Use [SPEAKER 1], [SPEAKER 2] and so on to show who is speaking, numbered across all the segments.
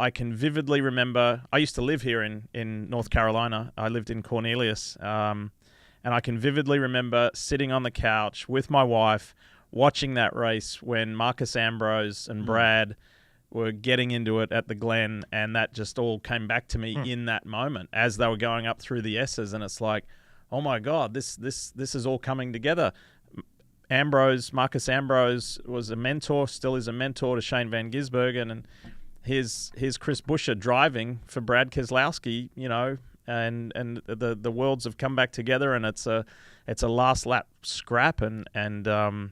[SPEAKER 1] I can vividly remember, I used to live here in North Carolina. I lived in Cornelius. And I can vividly remember sitting on the couch with my wife watching that race when Marcus Ambrose and Brad were getting into it at the Glen, and that just all came back to me in that moment as they were going up through the S's, and it's like, oh my God, this is all coming together. Marcus Ambrose was a mentor, still is a mentor to Shane Van Gisbergen, and here's Chris Buescher driving for Brad Keselowski, and the worlds have come back together, and it's a last lap scrap, and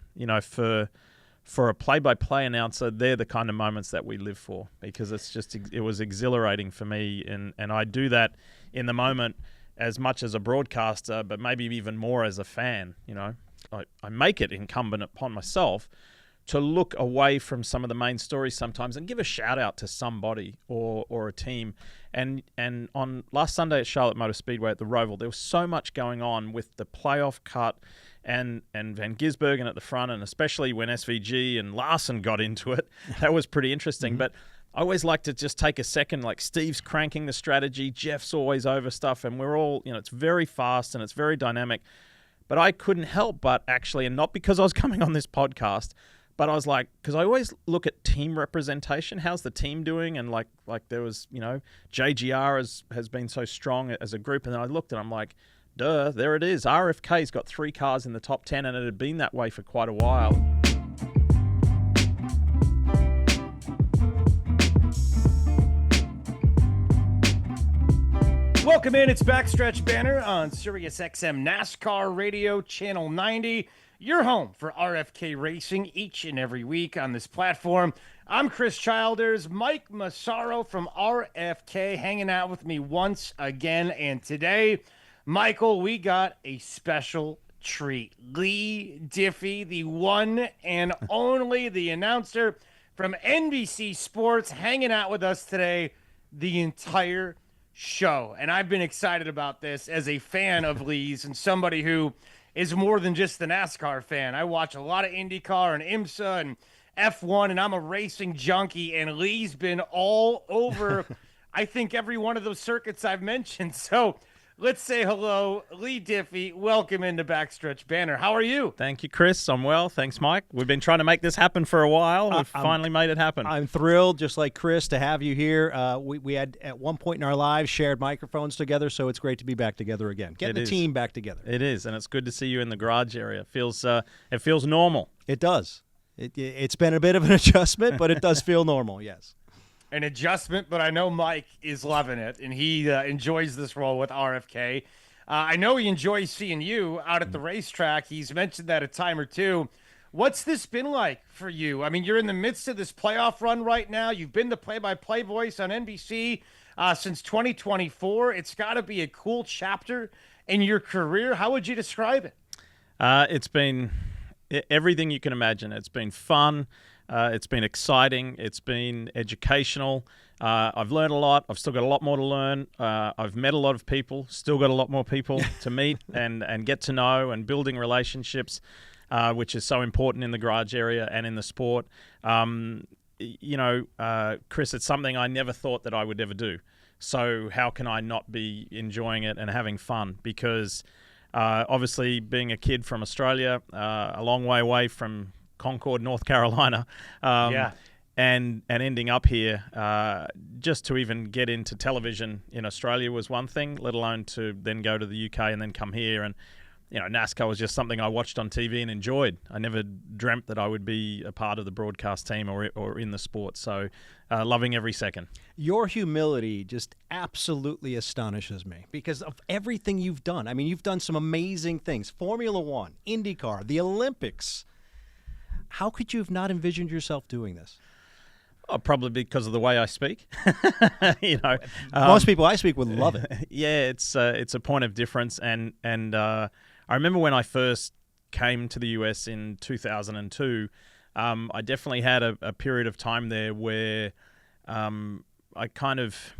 [SPEAKER 1] for a play-by-play announcer, they're the kind of moments that we live for, because it was exhilarating for me, and I do that in the moment as much as a broadcaster, but maybe even more as a fan. I make it incumbent upon myself to look away from some of the main stories sometimes and give a shout out to somebody or a team. And on last Sunday at Charlotte Motor Speedway at the ROVAL, there was so much going on with the playoff cut and Van Gisbergen at the front, and especially when SVG and Larson got into it. That was pretty interesting. But I always like to just take a second, like Steve's cranking the strategy, Jeff's always over stuff, and we're all, it's very fast and it's very dynamic. But I couldn't help but actually, and not because I was coming on this podcast, but I was like, because I always look at team representation. How's the team doing? And like there was, JGR has been so strong as a group. And then I looked and I'm like, duh, there it is. RFK's got 3 cars in the top 10, and it had been that way for quite a while.
[SPEAKER 2] Welcome in. It's Backstretch Banter on Sirius XM NASCAR Radio Channel 90. Your home for RFK Racing each and every week on this platform. I'm Chris Childers. Mike Massaro from RFK hanging out with me once again. And today, Michael, we got a special treat. Leigh Diffey, the one and only, the announcer from NBC Sports, hanging out with us today the entire show. And I've been excited about this as a fan of Leigh's and somebody who is more than just the NASCAR fan. I watch a lot of IndyCar and IMSA and F1, and I'm a racing junkie, and Leigh's been all over, I think, every one of those circuits I've mentioned. So let's say hello, Leigh Diffey. Welcome into Backstretch Banter. How are you?
[SPEAKER 1] Thank you, Chris. I'm well. Thanks, Mike. We've been trying to make this happen for a while. We've finally made it happen.
[SPEAKER 3] I'm thrilled, just like Chris, to have you here. We had, at one point in our lives, shared microphones together, so it's great to be back together again. Getting the team back together.
[SPEAKER 1] It is, and it's good to see you in the garage area. It feels normal.
[SPEAKER 3] It does. It's been a bit of an adjustment, but it does feel normal, yes.
[SPEAKER 2] An adjustment, but I know Mike is loving it, and he enjoys this role with RFK. I know he enjoys seeing you out at the racetrack. He's mentioned that a time or two. What's this been like for you? I mean, you're in the midst of this playoff run right now. You've been the play-by-play voice on NBC since 2024. It's got to be a cool chapter in your career. How would you describe it?
[SPEAKER 1] It's been everything you can imagine. It's been fun. It's been exciting. It's been educational. I've learned a lot. I've still got a lot more to learn. I've met a lot of people, still got a lot more people to meet and get to know, and building relationships, which is so important in the garage area and in the sport. Chris, it's something I never thought that I would ever do. So how can I not be enjoying it and having fun? Because obviously being a kid from Australia, a long way away from Concord, North Carolina, and ending up here, just to even get into television in Australia was one thing, let alone to then go to the UK and then come here. And NASCAR was just something I watched on TV and enjoyed. I never dreamt that I would be a part of the broadcast team or in the sport. So loving every second.
[SPEAKER 3] Your humility just absolutely astonishes me because of everything you've done. I mean, you've done some amazing things. Formula One, IndyCar, the Olympics. How could you have not envisioned yourself doing this?
[SPEAKER 1] Oh, probably because of the way I speak.
[SPEAKER 3] Most people I speak would love it.
[SPEAKER 1] Yeah, it's a point of difference, and I remember when I first came to the US in 2002. I definitely had a period of time there where I kind of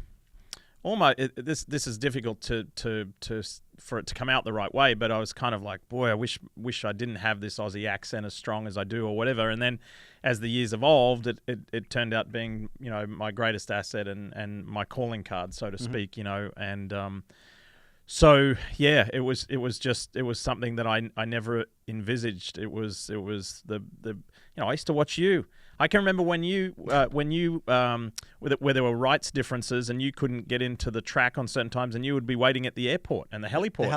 [SPEAKER 1] this is difficult for it to come out the right way, but I was kind of like, boy, I wish I didn't have this Aussie accent as strong as I do or whatever. And then as the years evolved, it turned out being, my greatest asset and my calling card, so to speak, and so yeah, it was something that I never envisaged. It was the I used to watch you. I can remember when you where there were rights differences and you couldn't get into the track on certain times, and you would be waiting at the airport and the heliport,
[SPEAKER 3] the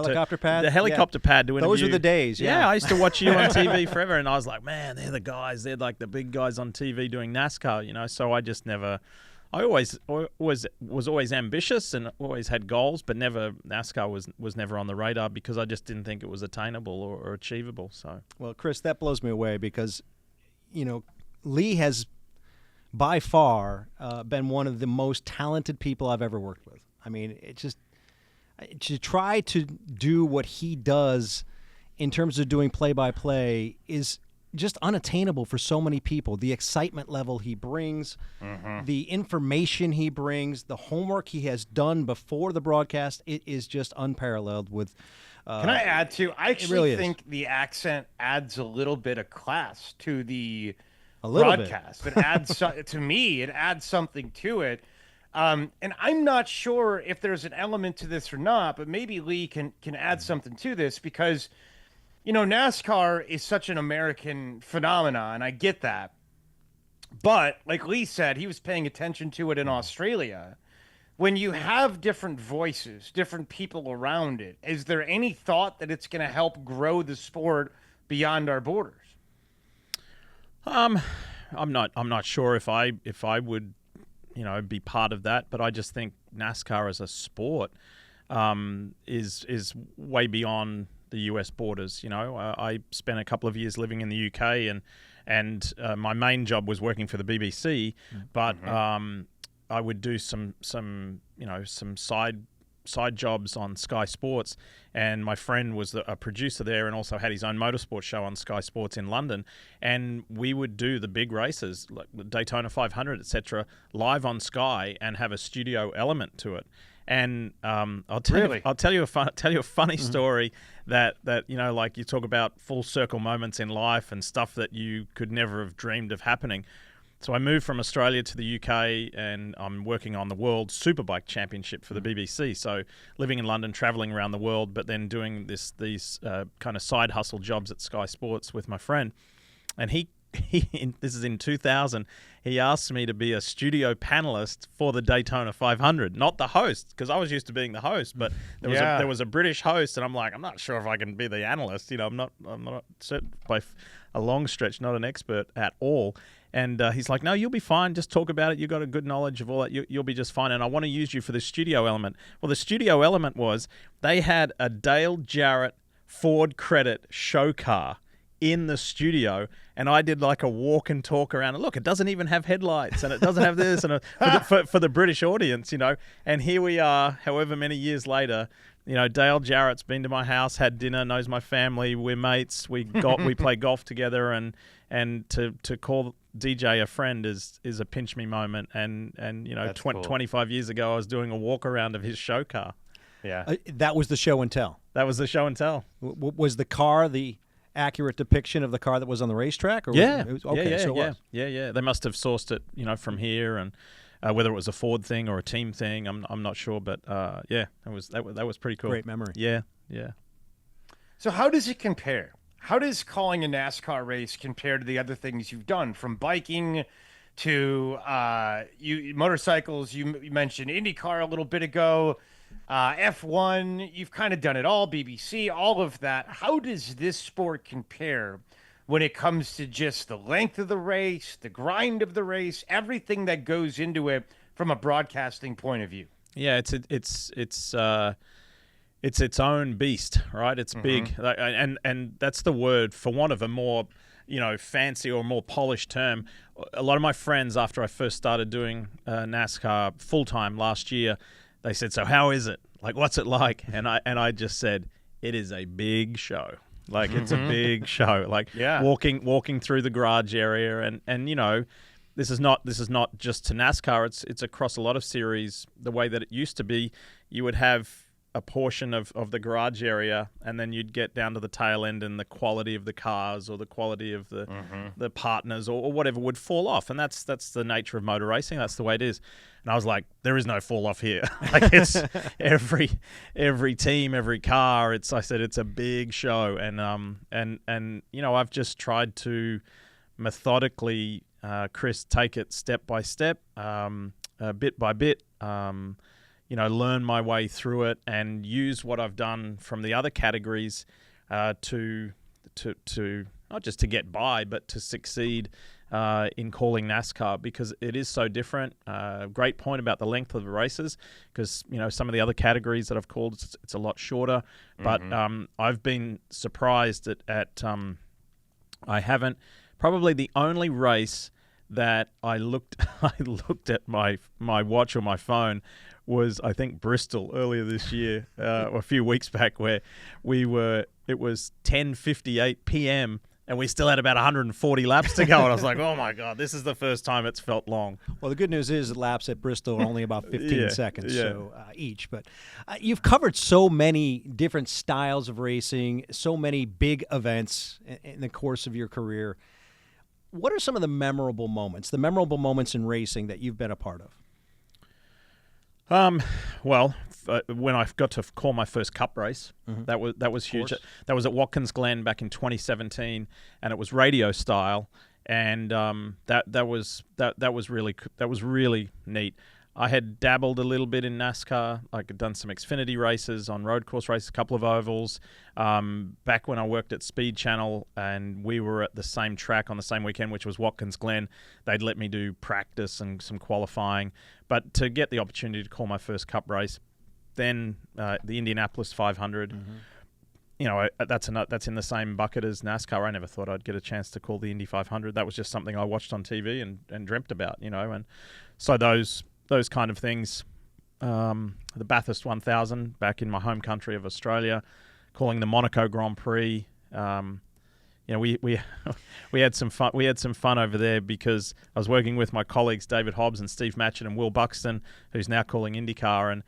[SPEAKER 3] helicopter pad
[SPEAKER 1] to interview.
[SPEAKER 3] Those were the days. Yeah,
[SPEAKER 1] I used to watch you on TV forever, and I was like, man, they're the guys. They're like the big guys on TV doing NASCAR. So I just never. I always was always ambitious and always had goals, but NASCAR was never on the radar because I just didn't think it was attainable or achievable. So
[SPEAKER 3] well, Chris, that blows me away because, Leigh has by far been one of the most talented people I've ever worked with. I mean, to try to do what he does in terms of doing play-by-play is just unattainable for so many people. The excitement level he brings, the information he brings, the homework he has done before the broadcast, it is just unparalleled with...
[SPEAKER 2] Can I add to? I actually
[SPEAKER 3] really
[SPEAKER 2] think the accent adds a little bit of class to the
[SPEAKER 3] broadcast.
[SPEAKER 2] It adds to me. It adds something to it, and I'm not sure if there's an element to this or not. But maybe Leigh can add something to this because, NASCAR is such an American phenomenon. I get that, but like Leigh said, he was paying attention to it in Australia. When you have different voices, different people around it, is there any thought that it's going to help grow the sport beyond our borders?
[SPEAKER 1] I'm not sure if I would, be part of that, but I just think NASCAR as a sport is way beyond the US borders. I spent a couple of years living in the UK and my main job was working for the BBC, but I would do some side jobs on Sky Sports, and my friend was a producer there and also had his own motorsport show on Sky Sports in London, and we would do the big races like the Daytona 500, etc., live on Sky and have a studio element to it. And I'll tell you a funny story that like you talk about full circle moments in life and stuff that you could never have dreamed of happening. So I moved from Australia to the UK, and I'm working on the World Superbike Championship for the BBC. So living in London, traveling around the world, but then doing these kind of side hustle jobs at Sky Sports with my friend. And he this is in 2000, he asked me to be a studio panelist for the Daytona 500, not the host, because I was used to being the host, but there was a British host, and I'm like, I'm not sure if I can be the analyst. I'm not certain by a long stretch, not an expert at all. And he's like, no, you'll be fine. Just talk about it. You've got a good knowledge of all that. You'll be just fine. And I want to use you for the studio element. Well, the studio element was they had a Dale Jarrett Ford Credit show car in the studio, and I did like a walk and talk around. And look, it doesn't even have headlights, and it doesn't have this, and for the British audience, And here we are, however many years later. Dale Jarrett's been to my house, had dinner, knows my family. We're mates. We play golf together, and to call DJ a friend is a pinch me moment. And 25 years ago, I was doing a walk around of his show car.
[SPEAKER 2] Yeah,
[SPEAKER 3] that was the show and tell.
[SPEAKER 1] That was the show and tell.
[SPEAKER 3] Was the car the accurate depiction of the car that was on the racetrack? Or
[SPEAKER 1] yeah.
[SPEAKER 3] Was it?
[SPEAKER 1] Yeah. They must have sourced it, from here, and whether it was a Ford thing or a team thing, I'm not sure, but that was pretty cool.
[SPEAKER 3] Great memory.
[SPEAKER 1] Yeah.
[SPEAKER 2] So how does it compare? How does calling a NASCAR race compare to the other things you've done, from biking to motorcycles? You mentioned IndyCar a little bit ago, F1. You've kind of done it all, BBC, all of that. How does this sport compare when it comes to just the length of the race, the grind of the race, everything that goes into it from a broadcasting point of view?
[SPEAKER 1] Yeah, it's its own beast, right? It's big, and that's the word, for want of a more, fancy or more polished term. A lot of my friends, after I first started doing NASCAR full time last year, they said, "So how is it? Like, what's it like?" And I just said, "It is a big show. Like, it's a big show. Like, walking through the garage area, and this is not just to NASCAR. It's across a lot of series. The way that it used to be, you would have a portion of the garage area, and then you'd get down to the tail end, and the quality of the cars or the quality of the partners or whatever would fall off. And that's the nature of motor racing. That's the way it is. And I was like, there is no fall off here. Like, it's every team, every car. I said it's a big show, and you know, I've just tried to methodically, Chris, take it step by step, bit by bit. You know, learn my way through it and use what I've done from the other categories to not just to get by, but to succeed in calling NASCAR, because it is so different. Great point about the length of the races, because, you know, some of the other categories that I've called, it's a lot shorter. But I've been surprised at I haven't, probably the only race that I looked at my watch or my phone was, I think, Bristol earlier this year, or a few weeks back, where it was 10:58 p.m. and we still had about 140 laps to go. And I was like, oh my God, this is the first time it's felt long.
[SPEAKER 3] Well, the good news is that laps at Bristol are only about 15 seconds so each. But you've covered so many different styles of racing, so many big events in the course of your career. What are some of the memorable moments in racing that you've been a part of?
[SPEAKER 1] Well, when I got to call my first Cup race, that was huge. That was at Watkins Glen back in 2017, and it was radio style, and that was really neat. I had dabbled a little bit in NASCAR. I had done some Xfinity races on road course races, a couple of ovals. Back when I worked at Speed Channel and we were at the same track on the same weekend, which was Watkins Glen, they'd let me do practice and some qualifying. But to get the opportunity to call my first Cup race, then the Indianapolis 500, you know, that's in the same bucket as NASCAR. I never thought I'd get a chance to call the Indy 500. That was just something I watched on TV and dreamt about, you know. And so those kind of things, the Bathurst 1000 back in my home country of Australia, calling the Monaco Grand Prix. You know, we had some fun. We had some fun over there because I was working with my colleagues David Hobbs and Steve Matchett and Will Buxton, who's now calling IndyCar, and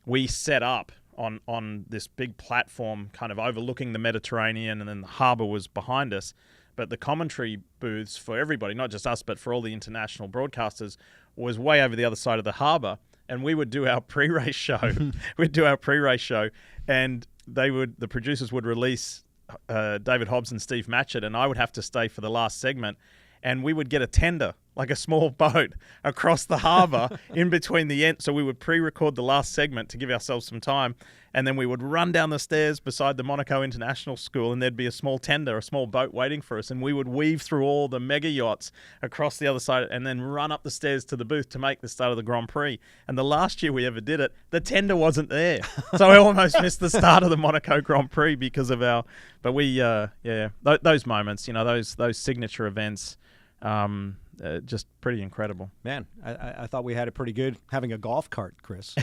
[SPEAKER 1] we set up on this big platform, kind of overlooking the Mediterranean, and then the harbour was behind us. But the commentary booths for everybody, not just us, but for all the international broadcasters, was way over the other side of the harbour. And we would do our pre-race show. And the producers would release David Hobbs and Steve Matchett, and I would have to stay for the last segment. And we would get a tender, like a small boat, across the harbour in between the end. So we would pre-record the last segment to give ourselves some time, and then we would run down the stairs beside the Monaco International School, and there'd be a small tender, a small boat waiting for us, and we would weave through all the mega yachts across the other side and then run up the stairs to the booth to make the start of the Grand Prix. And the last year we ever did it, the tender wasn't there. So I almost missed the start of the Monaco Grand Prix because of our... But we, those moments, you know, those signature events... just pretty incredible.
[SPEAKER 3] Man, I thought we had it pretty good having a golf cart, Chris.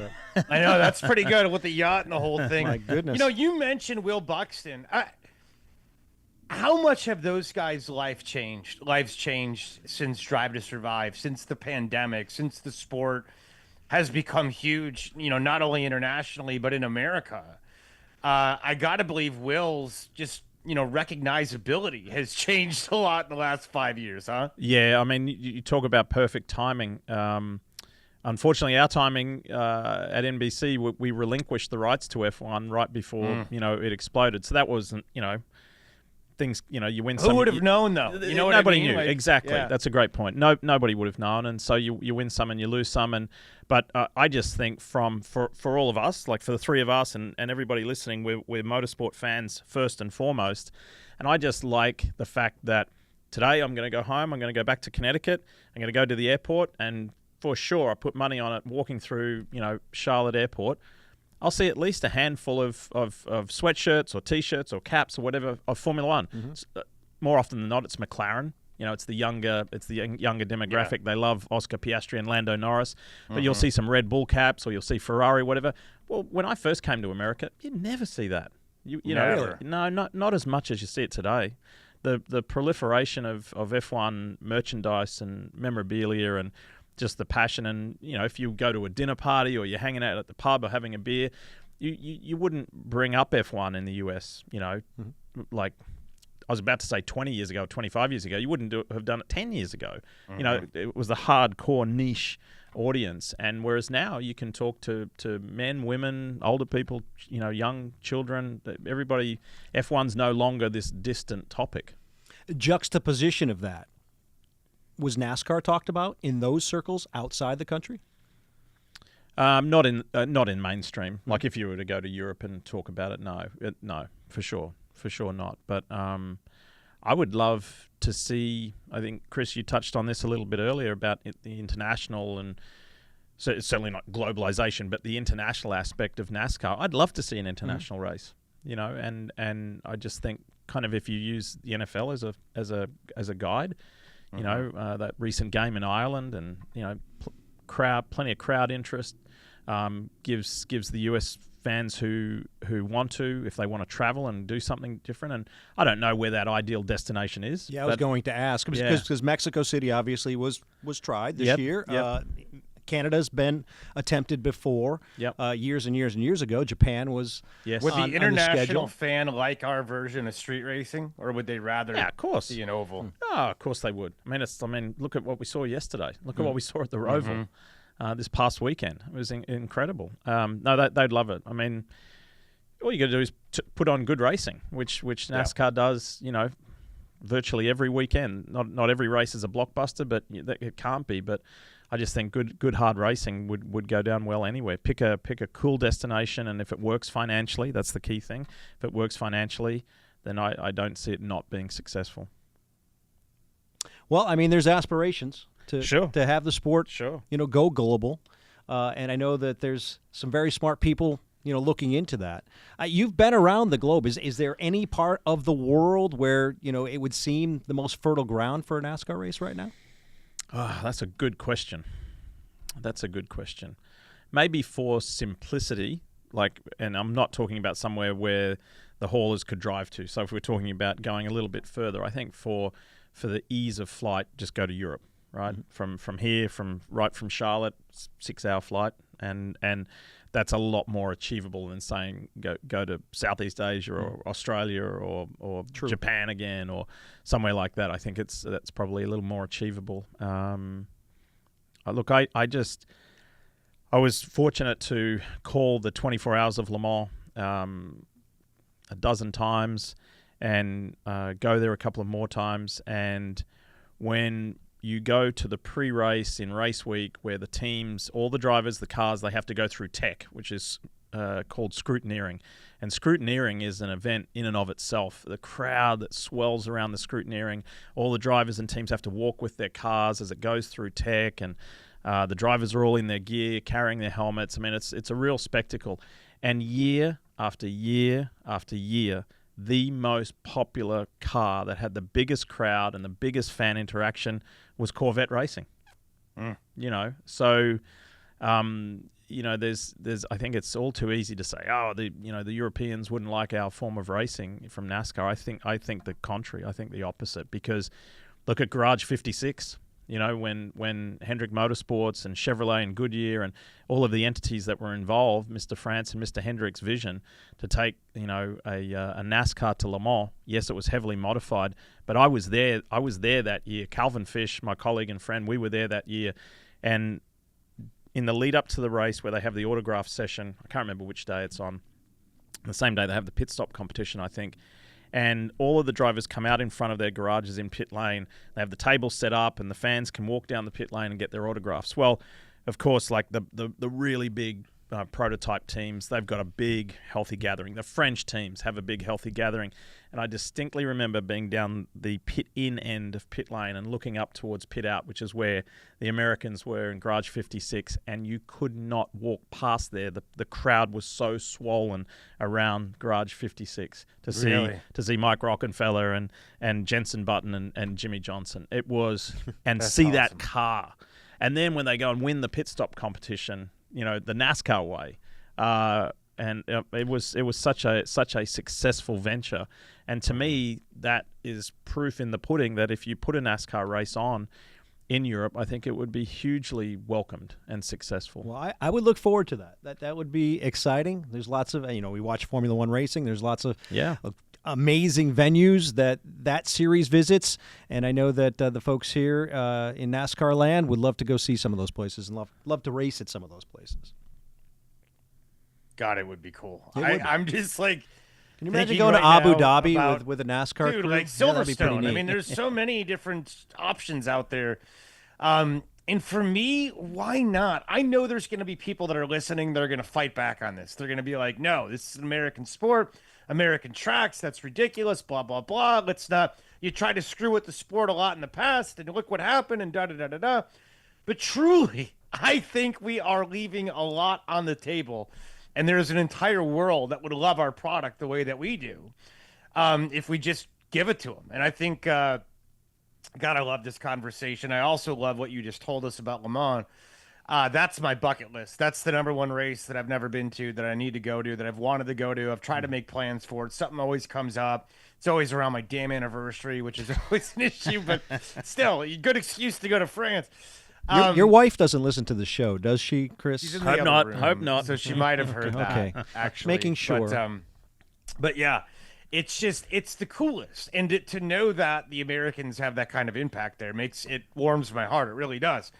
[SPEAKER 2] I know, that's pretty good with the yacht and the whole thing.
[SPEAKER 3] My goodness.
[SPEAKER 2] You know, you mentioned Will Buxton. How much have those guys' lives changed since Drive to Survive, since the pandemic, since the sport has become huge, you know, not only internationally, but in America? I got to believe Will's just, you know, recognizability has changed a lot in the last 5 years, huh?
[SPEAKER 1] Yeah, I mean, you talk about perfect timing. Unfortunately, our timing at NBC, we relinquished the rights to F1 right before, you know, it exploded. So that wasn't, you know, things, you know, you win some...
[SPEAKER 2] Who would have known, though? You know what
[SPEAKER 1] nobody
[SPEAKER 2] I mean?
[SPEAKER 1] knew.
[SPEAKER 2] Like,
[SPEAKER 1] exactly.
[SPEAKER 2] yeah.
[SPEAKER 1] That's a great point. Nobody would have known. And so you win some and you lose some. But I just think for all of us, like for the three of us and everybody listening, we're motorsport fans first and foremost. And I just like the fact that today I'm going to go home, I'm going to go back to Connecticut, I'm going to go to the airport, and for sure I put money on it, walking through, you know, Charlotte Airport, I'll see at least a handful of sweatshirts or T-shirts or caps or whatever of Formula One. Mm-hmm. More often than not, it's McLaren. You know, it's the younger demographic. Yeah. They love Oscar Piastri and Lando Norris. But you'll see some Red Bull caps, or you'll see Ferrari, whatever. Well, when I first came to America, you'd never see that. You know,
[SPEAKER 2] Never.
[SPEAKER 1] No, not as much as you see it today. the proliferation of F1 merchandise and memorabilia and just the passion. And, if you go to a dinner party or you're hanging out at the pub or having a beer, you wouldn't bring up F1 in the US, like I was about to say 20 years ago, 25 years ago. You wouldn't have done it 10 years ago. It was the hardcore niche audience. And whereas now you can talk to men, women, older people, young children, everybody. F1's no longer this distant topic.
[SPEAKER 3] Juxtaposition of that. Was NASCAR talked about in those circles outside the country?
[SPEAKER 1] Not in mainstream. Like if you were to go to Europe and talk about it, no, for sure not. But I would love to see. I think Chris, you touched on this a little bit earlier about the international and so it's certainly not globalization, but the international aspect of NASCAR. I'd love to see an international race. And I just think kind of if you use the NFL as a guide, that recent game in Ireland and plenty of crowd interest. Gives the US fans who want to, if they want to travel and do something different. And I don't know where that ideal destination is.
[SPEAKER 3] Yeah, I was going to ask because Mexico City obviously was tried this year.
[SPEAKER 1] Yep.
[SPEAKER 3] Canada's been attempted before.
[SPEAKER 1] Yep.
[SPEAKER 3] Years and years and years ago. Japan was
[SPEAKER 2] Would
[SPEAKER 3] on
[SPEAKER 2] the international
[SPEAKER 3] schedule.
[SPEAKER 2] fan like our version of street racing, or would they rather
[SPEAKER 1] Yeah, of course.
[SPEAKER 2] see an oval?
[SPEAKER 1] Oh, of course they would. I mean, look at what we saw yesterday. Look at what we saw at the ROVAL this past weekend. It was incredible. No, they'd love it. I mean, all you got to do is put on good racing, which NASCAR does, virtually every weekend. Not every race is a blockbuster, but it can't be. But I just think good hard racing would go down well anywhere. Pick a cool destination, and if it works financially, that's the key thing. If it works financially, then I don't see it not being successful.
[SPEAKER 3] Well, I mean, there's aspirations to have the sport, go global, and I know that there's some very smart people, looking into that. You've been around the globe. Is there any part of the world where it would seem the most fertile ground for a NASCAR race right now?
[SPEAKER 1] Oh, that's a good question. Maybe for simplicity, and I'm not talking about somewhere where the haulers could drive to. So if we're talking about going a little bit further, I think for the ease of flight, just go to Europe, right? From here, from Charlotte, 6-hour flight, and that's a lot more achievable than saying go to Southeast Asia or Australia or Japan again or somewhere like that. I think that's probably a little more achievable. Look, I was fortunate to call the 24 Hours of Le Mans a dozen times and go there a couple of more times. And when you go to the pre-race in race week where the teams, all the drivers, the cars, they have to go through tech, which is called scrutineering. And scrutineering is an event in and of itself. The crowd that swells around the scrutineering, all the drivers and teams have to walk with their cars as it goes through tech, and the drivers are all in their gear, carrying their helmets. I mean, it's a real spectacle. And year after year after year, the most popular car that had the biggest crowd and the biggest fan interaction was Corvette racing. So there's I think it's all too easy to say, the Europeans wouldn't like our form of racing from NASCAR. I think the contrary. I think the opposite, because look at Garage 56. When Hendrick Motorsports and Chevrolet and Goodyear and all of the entities that were involved, Mr. France and Mr. Hendrick's vision to take, a NASCAR to Le Mans. Yes, it was heavily modified, but I was there that year. Calvin Fish, my colleague and friend, we were there that year. And in the lead up to the race where they have the autograph session, I can't remember which day it's on, the same day they have the pit stop competition, I think. And all of the drivers come out in front of their garages in pit lane. They have the tables set up, and the fans can walk down the pit lane and get their autographs. Well, of course, like the really big prototype teams, they've got a big, healthy gathering. The French teams have a big, healthy gathering. And I distinctly remember being down the pit-in end of pit lane and looking up towards pit-out, which is where the Americans were in Garage 56, and you could not walk past there. The crowd was so swollen around Garage 56 to see Mike Rockenfeller and Jensen Button and Jimmy Johnson. It was, and see awesome. That car. And then when they go and win the pit stop competition, the NASCAR way, and it was such a successful venture. And to me, that is proof in the pudding that if you put a NASCAR race on in Europe, I think it would be hugely welcomed and successful.
[SPEAKER 3] Well, I would look forward to that. That would be exciting. There's lots of, we watch Formula One racing. There's lots of amazing venues that series visits, and I know that the folks here in NASCAR land would love to go see some of those places and love to race at some of those places.
[SPEAKER 2] God, it would be cool.
[SPEAKER 3] I'm
[SPEAKER 2] just like,
[SPEAKER 3] can you imagine going to Abu Dhabi with a NASCAR
[SPEAKER 2] dude,
[SPEAKER 3] crew?
[SPEAKER 2] like Silverstone. I mean, there's so many different options out there. And for me, why not? I know there's going to be people that are listening that are going to fight back on this. They're going to be like, no, this is an American sport, American tracks. That's ridiculous, blah, blah, blah. Let's not. You tried to screw with the sport a lot in the past, and look what happened, and da-da-da-da-da. But truly, I think we are leaving a lot on the table. And there's an entire world that would love our product the way that we do if we just give it to them. And I think, God, I love this conversation. I also love what you just told us about Le Mans. That's my bucket list. That's the number one race that I've never been to, that I need to go to, that I've wanted to go to. I've tried to make plans for it. Something always comes up. It's always around my damn anniversary, which is always an issue. But still, a good excuse to go to France.
[SPEAKER 3] Your wife doesn't listen to the show, does she, Chris?
[SPEAKER 2] She's in the other room,
[SPEAKER 1] Hope not.
[SPEAKER 2] So she might have heard that.
[SPEAKER 3] Okay.
[SPEAKER 2] Actually,
[SPEAKER 3] Making sure.
[SPEAKER 2] But yeah, it's the coolest, and to know that the Americans have that kind of impact there warms my heart. It really does.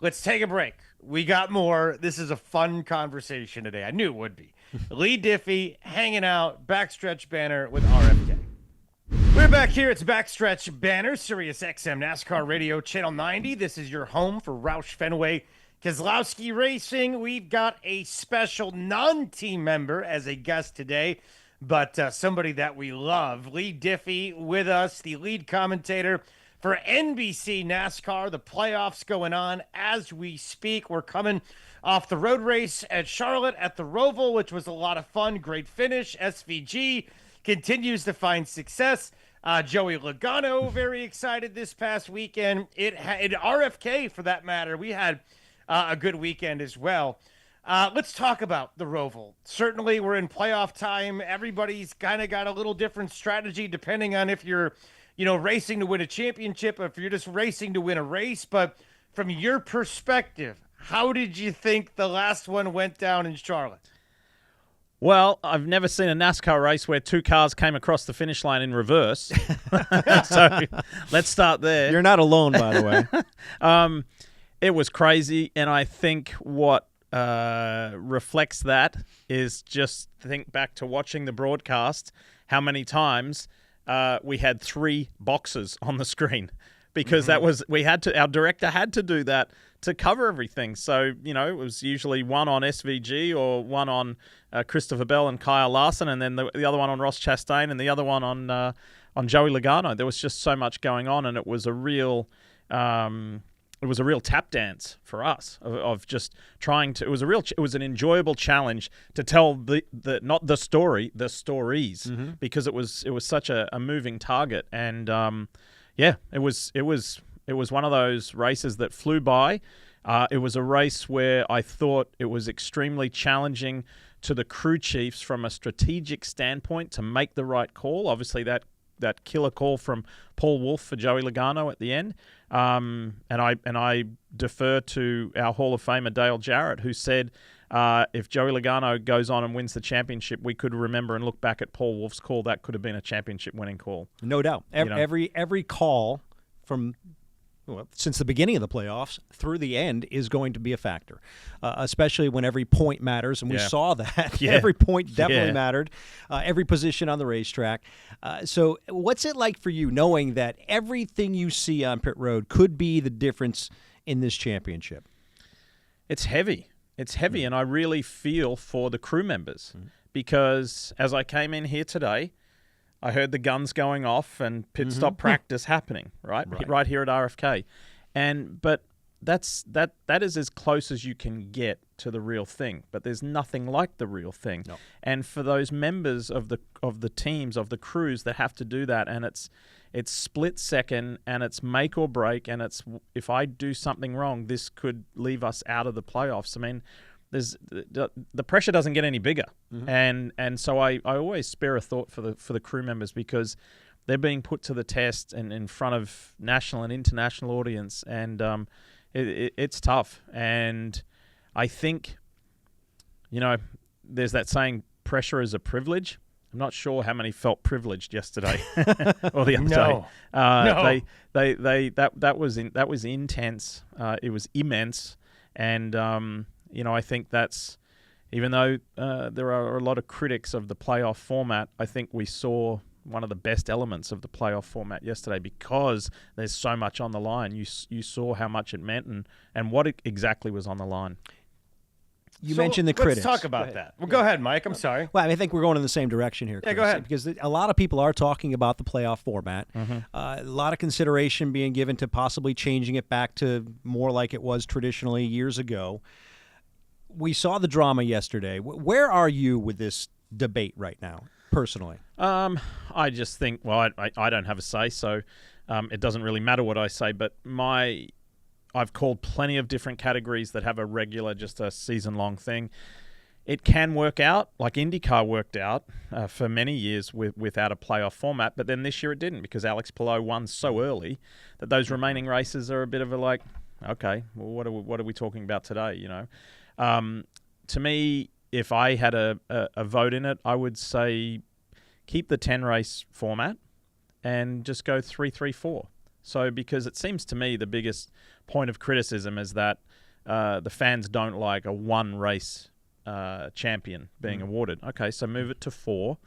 [SPEAKER 2] Let's take a break. We got more. This is a fun conversation today. I knew it would be. Leigh Diffey hanging out, Backstretch Banter with RFK. We're back here. It's Backstretch Banter, Sirius XM NASCAR Radio, Channel 90. This is your home for Roush Fenway Keselowski Racing. We've got a special non-team member as a guest today, but somebody that we love. Leigh Diffey with us, the lead commentator for NBC NASCAR. The playoffs going on as we speak. We're coming off the road race at Charlotte at the ROVAL, which was a lot of fun. Great finish. SVG continues to find success. Joey Logano, very excited this past weekend. It RFK, for that matter. We had a good weekend as well. Let's talk about the ROVAL. Certainly, we're in playoff time. Everybody's kind of got a little different strategy depending on if you're, racing to win a championship or if you're just racing to win a race. But from your perspective, how did you think the last one went down in Charlotte?
[SPEAKER 1] Well, I've never seen a NASCAR race where two cars came across the finish line in reverse. So let's start there.
[SPEAKER 3] You're not alone, by the way.
[SPEAKER 1] It was crazy, and I think what reflects that is just think back to watching the broadcast, how many times we had three boxes on the screen. Because our director had to do that to cover everything. So, it was usually one on SVG or one on Christopher Bell and Kyle Larson, and then the other one on Ross Chastain and the other one on Joey Logano. There was just so much going on, and it was a real tap dance for us of just trying to. It was an enjoyable challenge to tell not the story, the stories, because it was such a moving target. And it was one of those races that flew by. It was a race where I thought it was extremely challenging to the crew chiefs from a strategic standpoint to make the right call. Obviously, that killer call from Paul Wolfe for Joey Logano at the end. And I defer to our Hall of Famer Dale Jarrett, who said if Joey Logano goes on and wins the championship, we could remember and look back at Paul Wolfe's call. That could have been a championship-winning call.
[SPEAKER 3] No doubt. Every call from since the beginning of the playoffs through the end is going to be a factor, especially when every point matters, and we saw that. Every point definitely mattered, every position on the racetrack. So what's it like for you knowing that everything you see on pit road could be the difference in this championship?
[SPEAKER 1] It's heavy. It's heavy, and I really feel for the crew members because as I came in here today, I heard the guns going off and pit stop practice happening, right here at RFK. But that is as close as you can get to the real thing. But there's nothing like the real thing. No. And for those members of the teams, of the crews that have to do that, and it's split second, and it's make or break, and it's if I do something wrong, this could leave us out of the playoffs. I mean, the pressure doesn't get any bigger, and so I always spare a thought for the crew members, because they're being put to the test and in front of national and international audience, and it's tough. And I think, there's that saying, pressure is a privilege. I'm not sure how many felt privileged yesterday or the other day.
[SPEAKER 2] No.
[SPEAKER 1] That was intense. It was immense, and I think that's, even though there are a lot of critics of the playoff format, I think we saw one of the best elements of the playoff format yesterday, because there's so much on the line. You saw how much it meant and what exactly was on the line.
[SPEAKER 3] You mentioned the critics.
[SPEAKER 2] Let's talk about that. Well, go ahead, Mike. I'm sorry.
[SPEAKER 3] Well, I think we're going in the same direction here, Chris.
[SPEAKER 2] Yeah, go ahead.
[SPEAKER 3] Because a lot of people are talking about the playoff format. A lot of consideration being given to possibly changing it back to more like it was traditionally years ago. We saw the drama yesterday. Where are you with this debate right now, personally?
[SPEAKER 1] I just think, well, I don't have a say, so it doesn't really matter what I say, but I've called plenty of different categories that have a regular, just a season-long thing. It can work out, like IndyCar worked out for many years without a playoff format, but then this year it didn't, because Alex Palou won so early that those remaining races are a bit of a like, okay, well, what are we talking about today, To me, if I had a vote in it, I would say keep the 10-race format and just go 3-3-4. So, because it seems to me the biggest point of criticism is that the fans don't like a one-race champion being awarded. Okay, so move it to 4,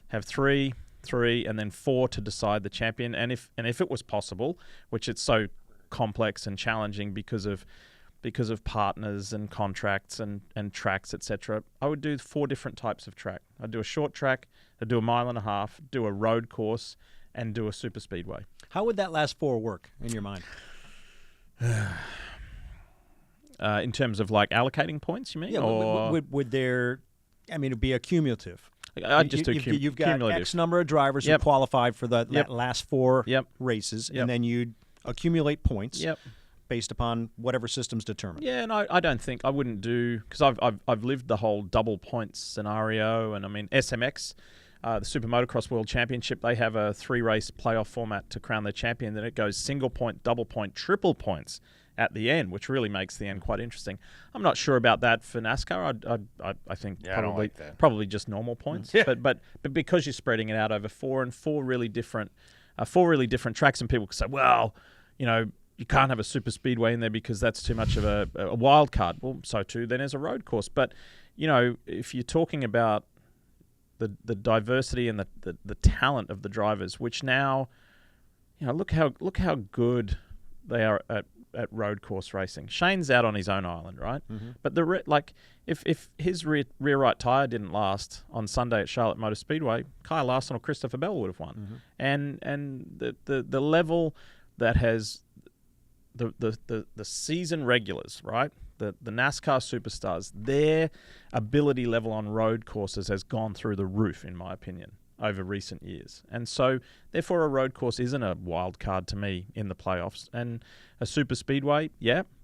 [SPEAKER 1] have 3, and then 4 to decide the champion. And if it was possible, which it's so complex and challenging because of partners and contracts and tracks, etc., I would do 4 different types of track. I'd do a short track, I'd do a 1.5 miles, do a road course, and do a super speedway.
[SPEAKER 3] How would that last 4 work in your mind?
[SPEAKER 1] In terms of like allocating points, you mean?
[SPEAKER 3] Yeah,
[SPEAKER 1] or
[SPEAKER 3] would there, it'd be a cumulative.
[SPEAKER 1] I'd just do
[SPEAKER 3] You've got
[SPEAKER 1] cumulative.
[SPEAKER 3] X number of drivers who qualified for that last 4 races, and then you'd accumulate points based upon whatever system's determined.
[SPEAKER 1] Yeah, and I don't think, I wouldn't do, because I've lived the whole double points scenario, and I mean SMX, the Super Motocross World Championship, they have a 3-race playoff format to crown their champion. Then it goes single point, double point, triple points at the end, which really makes the end quite interesting. I'm not sure about that for NASCAR. I think probably just normal points. But because you're spreading it out over 4 really different tracks, and people can say, well, you can't have a super speedway in there because that's too much of a wild card. Well, so too then as a road course. But if you're talking about the diversity and the talent of the drivers, which now, look how good they are at road course racing. Shane's out on his own island, right? But if his rear right tire didn't last on Sunday at Charlotte Motor Speedway, Kyle Larson or Christopher Bell would have won. And the level that has the season regulars, right? The NASCAR superstars, their ability level on road courses has gone through the roof, in my opinion, over recent years. And so, therefore, a road course isn't a wild card to me in the playoffs. And a super speedway,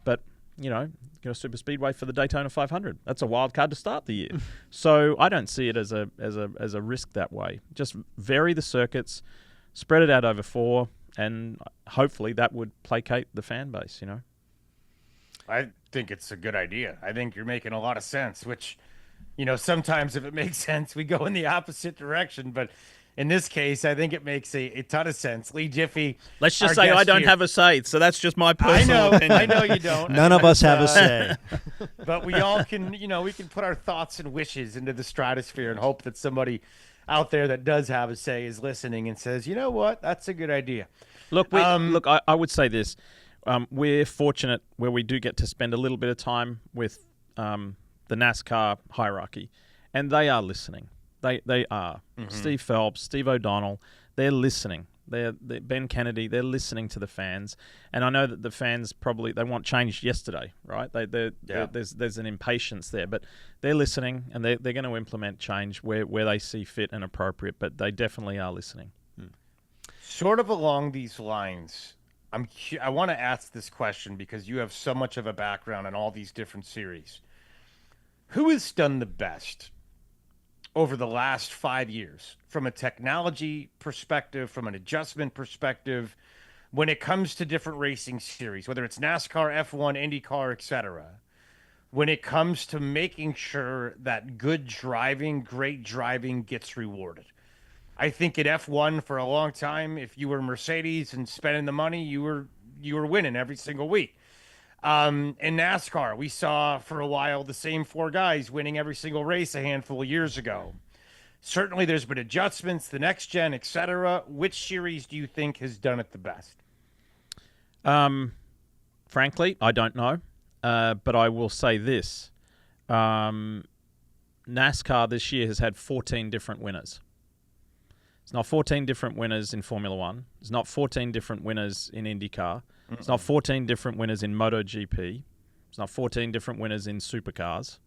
[SPEAKER 1] but, get a super speedway for the Daytona 500. That's a wild card to start the year. So I don't see it as a risk that way. Just vary the circuits, spread it out over 4, and hopefully that would placate the fan base,
[SPEAKER 2] I think it's a good idea. I think you're making a lot of sense, which, sometimes if it makes sense, we go in the opposite direction. But in this case, I think it makes a ton of sense. Leigh Diffey.
[SPEAKER 1] Let's just say I don't have a say, so that's just my personal opinion.
[SPEAKER 2] I know you don't.
[SPEAKER 3] None of us have a say.
[SPEAKER 2] But we all can, we can put our thoughts and wishes into the stratosphere and hope that somebody out there that does have a say is listening and says, you know what, that's a good idea.
[SPEAKER 1] Look, I would say this. We're fortunate where we do get to spend a little bit of time with the NASCAR hierarchy, and they are listening. They are. Steve Phelps, Steve O'Donnell, they're listening. They're Ben Kennedy, they're listening to the fans. And I know that the fans they want change yesterday, right? There's an impatience there, but they're listening, and they're going to implement change where they see fit and appropriate, but they definitely are listening.
[SPEAKER 2] Sort of along these lines, I want to ask this question because you have so much of a background in all these different series. who has done the best over the last 5 years from a technology perspective, from an adjustment perspective, when it comes to different racing series, whether it's NASCAR, F1, IndyCar, etc., when it comes to making sure that good driving, great driving gets rewarded? I think at F1 for a long time, if you were Mercedes and spending the money, you were winning every single week. In NASCAR, we saw for a while the same four guys winning every single race a handful of years ago. Certainly there's been adjustments, the next gen, etc. Which series do you think has done it the best?
[SPEAKER 1] Frankly, I don't know. But I will say this. NASCAR this year has had 14 different winners. It's not 14 different winners in Formula One. It's not 14 different winners in IndyCar. It's not 14 different winners in MotoGP. It's not 14 different winners in supercars.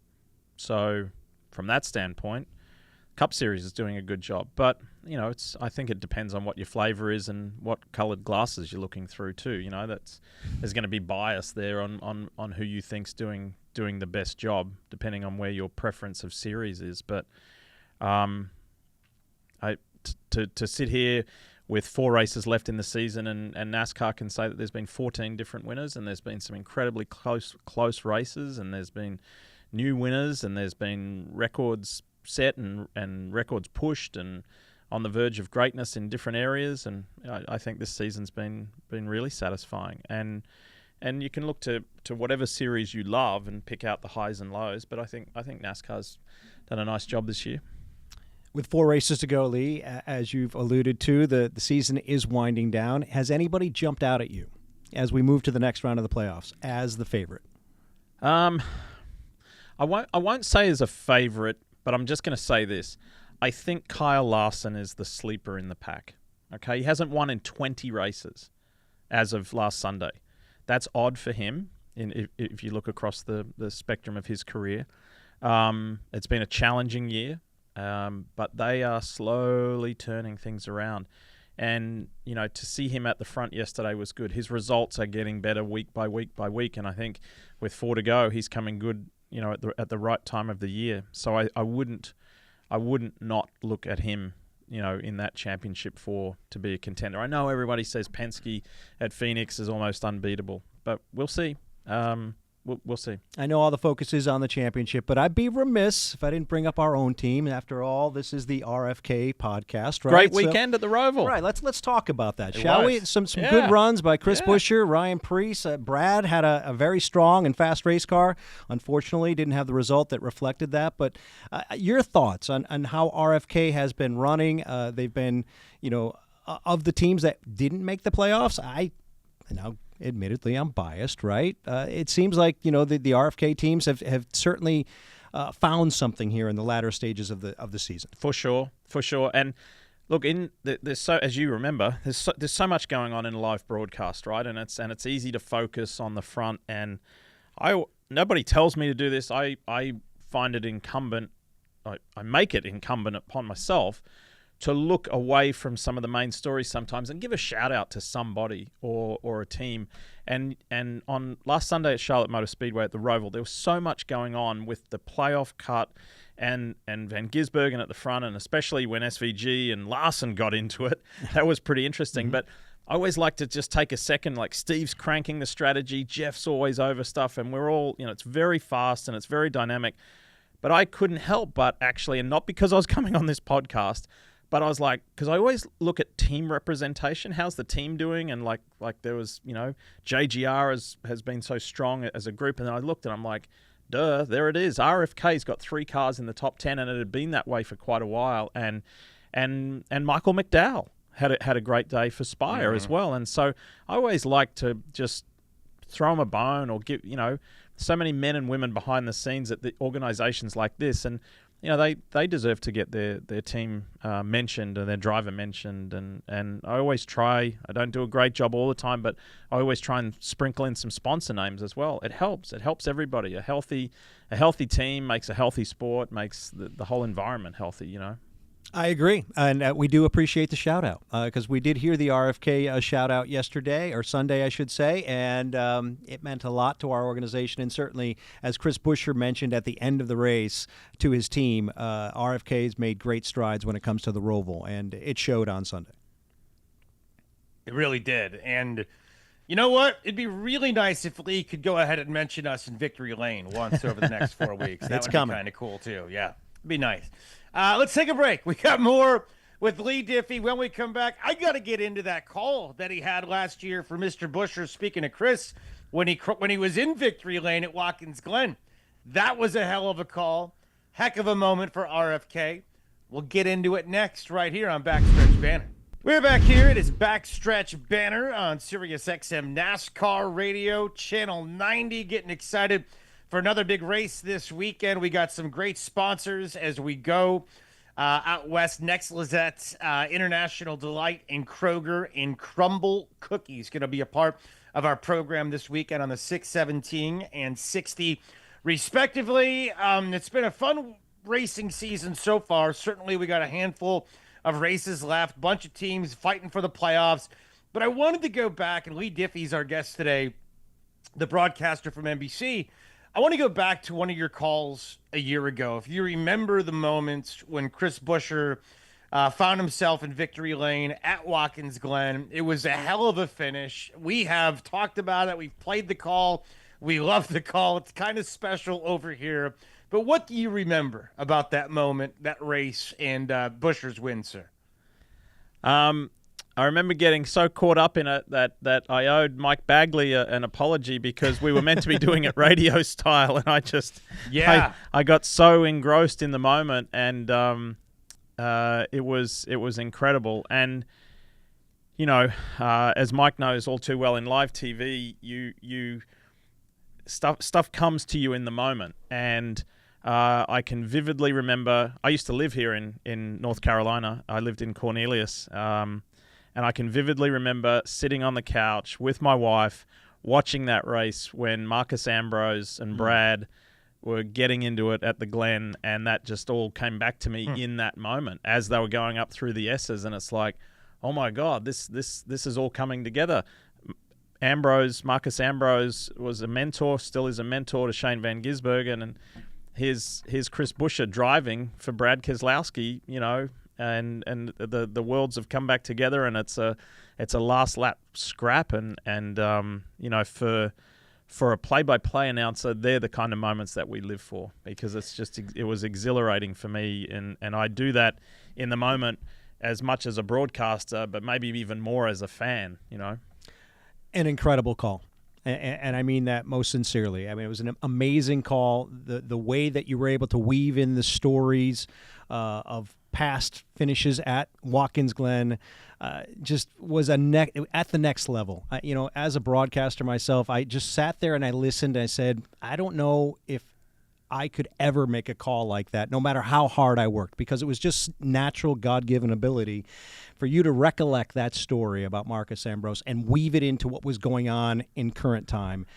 [SPEAKER 1] So from that standpoint, Cup Series is doing a good job. But, I think it depends on what your flavor is and what colored glasses you're looking through too. There's going to be bias there on who you think's doing the best job, depending on where your preference of series is. But to sit here with 4 races left in the season and NASCAR can say that there's been 14 different winners and there's been some incredibly close races and there's been new winners and there's been records set and records pushed and on the verge of greatness in different areas, and I think this season's been really satisfying. And you can look to whatever series you love and pick out the highs and lows, but I think NASCAR's done a nice job this year.
[SPEAKER 3] With 4 races to go, Leigh, as you've alluded to, the season is winding down. Has anybody jumped out at you as we move to the next round of the playoffs as the favorite?
[SPEAKER 1] I won't say as a favorite, but I'm just going to say this. I think Kyle Larson is the sleeper in the pack. Okay, he hasn't won in 20 races as of last Sunday. That's odd for him if you look across the spectrum of his career. It's been a challenging year, but they are slowly turning things around. And, to see him at the front yesterday was good. His results are getting better week by week by week, and I think with 4 to go, he's coming good, at the right time of the year. So I wouldn't not look at him, in that championship to be a contender. I know everybody says Penske at Phoenix is almost unbeatable, but we'll see. We'll see.
[SPEAKER 3] I know all the focus is on the championship, but I'd be remiss if I didn't bring up our own team. After all, this is the RFK podcast, right?
[SPEAKER 1] Great weekend at the ROVAL.
[SPEAKER 3] Right, let's talk about that, shall we? Some good runs by Chris Buescher, Ryan Preece. Brad had a very strong and fast race car. Unfortunately, didn't have the result that reflected that. But your thoughts on how RFK has been running? They've been, of the teams that didn't make the playoffs, admittedly, I'm biased, right? It seems like, the RFK teams have certainly found something here in the latter stages of the season.
[SPEAKER 1] For sure. And look, there's so, as you remember, there's so much going on in a live broadcast, right? And it's easy to focus on the front. And nobody tells me to do this. I find it incumbent. I make it incumbent upon myself to look away from some of the main stories sometimes and give a shout out to somebody or a team. And on last Sunday at Charlotte Motor Speedway at the ROVAL, there was so much going on with the playoff cut and Van Gisbergen at the front, and especially when SVG and Larson got into it. That was pretty interesting. Mm-hmm. But I always like to just take a second, like Steve's cranking the strategy, Jeff's always over stuff, and we're all, it's very fast and it's very dynamic. But I couldn't help but actually, and not because I was coming on this podcast, but I was like, because I always look at team representation. How's the team doing? And like there was, JGR has been so strong as a group. And then I looked and I'm like, duh, there it is. RFK's got 3 cars in the top 10, and it had been that way for quite a while. And Michael McDowell had a great day for Spire as well. And so I always like to just throw them a bone or give, so many men and women behind the scenes at the organizations like this. And they deserve to get their team mentioned and their driver mentioned, and I always try. I don't do a great job all the time, but I always try and sprinkle in some sponsor names as well. It helps. It helps everybody. A healthy team makes a healthy sport, makes the whole environment healthy.
[SPEAKER 3] I agree, and we do appreciate the shout out because we did hear the RFK shout out yesterday or Sunday, I should say, and it meant a lot to our organization. And certainly, as Chris Buescher mentioned at the end of the race to his team, RFK has made great strides when it comes to the ROVAL, and it showed on Sunday.
[SPEAKER 2] It really did. And you know what? It'd be really nice if Leigh could go ahead and mention us in Victory Lane once over the next 4 weeks. That would be kind of cool, too. Yeah, it'd be nice. Let's take a break. We got more with Leigh Diffey. When we come back, I got to get into that call that he had last year for Mr. Buescher, speaking of Chris, when he was in Victory Lane at Watkins Glen. That was a hell of a call. Heck of a moment for RFK. We'll get into it next right here on Backstretch Banter. We're back here. It is Backstretch Banter on Sirius XM NASCAR Radio, Channel 90. Getting excited for another big race this weekend. We got some great sponsors as we go out west. Next Lizette, International Delight, and Kroger and Crumble Cookies going to be a part of our program this weekend on the 617 and 60 respectively. It's been a fun racing season so far. Certainly we got a handful of races left, bunch of teams fighting for the playoffs. But I wanted to go back, and Leigh Diffey's our guest today, the broadcaster from NBC. I want to go back to one of your calls a year ago. If you remember the moments when Chris Buescher found himself in Victory Lane at Watkins Glen, it was a hell of a finish. We have talked about it. We've played the call. We love the call. It's kind of special over here. But what do you remember about that moment, that race, and Buescher's win, sir?
[SPEAKER 1] I remember getting so caught up in it that I owed Mike Bagley an apology because we were meant to be doing it radio style, and I got so engrossed in the moment, and it was incredible. And you know, as Mike knows all too well in live TV, you stuff comes to you in the moment, and I can vividly remember. I used to live here in North Carolina. I lived in Cornelius. And I can vividly remember sitting on the couch with my wife watching that race when Marcus Ambrose and Brad were getting into it at the Glen, and that just all came back to me in that moment as they were going up through the S's, and it's like, oh my God, this is all coming together. Marcus Ambrose was a mentor, still is a mentor to Shane Van Gisbergen, and here's Chris Buescher driving for Brad Keselowski, you know. And the worlds have come back together, and it's a last lap scrap, and you know, for a play-by-play announcer, they're the kind of moments that we live for, because it was exhilarating for me, and I do that in the moment as much as a broadcaster, but maybe even more as a fan, you know.
[SPEAKER 3] An incredible call. And I mean that most sincerely. I mean, it was an amazing call. The way that you were able to weave in the stories of past finishes at Watkins Glen just was at the next level. You know, as a broadcaster myself, I just sat there and I listened and I said, I don't know if I could ever make a call like that, no matter how hard I worked, because it was just natural God-given ability for you to recollect that story about Marcus Ambrose and weave it into what was going on in current time.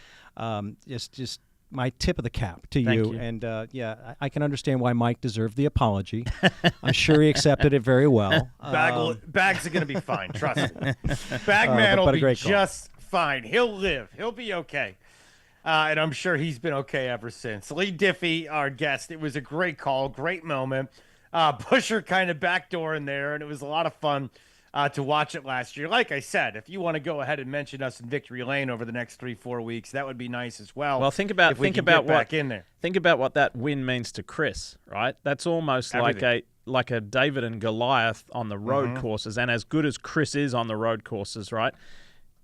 [SPEAKER 3] Just my tip of the cap to you. And yeah, I can understand why Mike deserved the apology. I'm sure he accepted it very well.
[SPEAKER 2] Bags are going to be fine. Trust me. Bagman will be just fine. He'll live. He'll be okay. And I'm sure he's been okay ever since. Leigh Diffey, our guest. It was a great call, great moment. Buescher kind of backdoor in there, and it was a lot of fun to watch it last year. Like I said, if you want to go ahead and mention us in Victory Lane over the next 3-4 weeks, that would be nice as well.
[SPEAKER 1] Well, think about what that win means to Chris, right? That's almost like a David and Goliath on the road courses, and as good as Chris is on the road courses, right?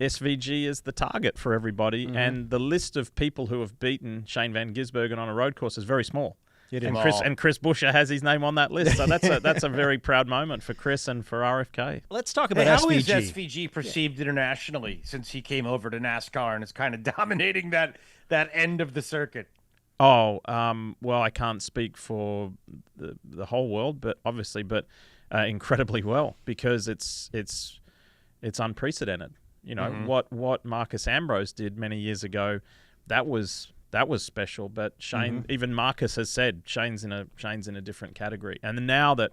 [SPEAKER 1] SVG is the target for everybody, and the list of people who have beaten Shane Van Gisbergen on a road course is very small. And Chris Buescher has his name on that list, so that's a very proud moment for Chris and for RFK.
[SPEAKER 3] Let's talk about
[SPEAKER 2] how
[SPEAKER 3] SVG.
[SPEAKER 2] How is SVG perceived internationally since he came over to NASCAR and is kind of dominating that end of the circuit?
[SPEAKER 1] Oh, well, I can't speak for the whole world, but incredibly well, because it's unprecedented. You know, what Marcus Ambrose did many years ago, that was special. But Shane, even Marcus has said Shane's in a different category. And now that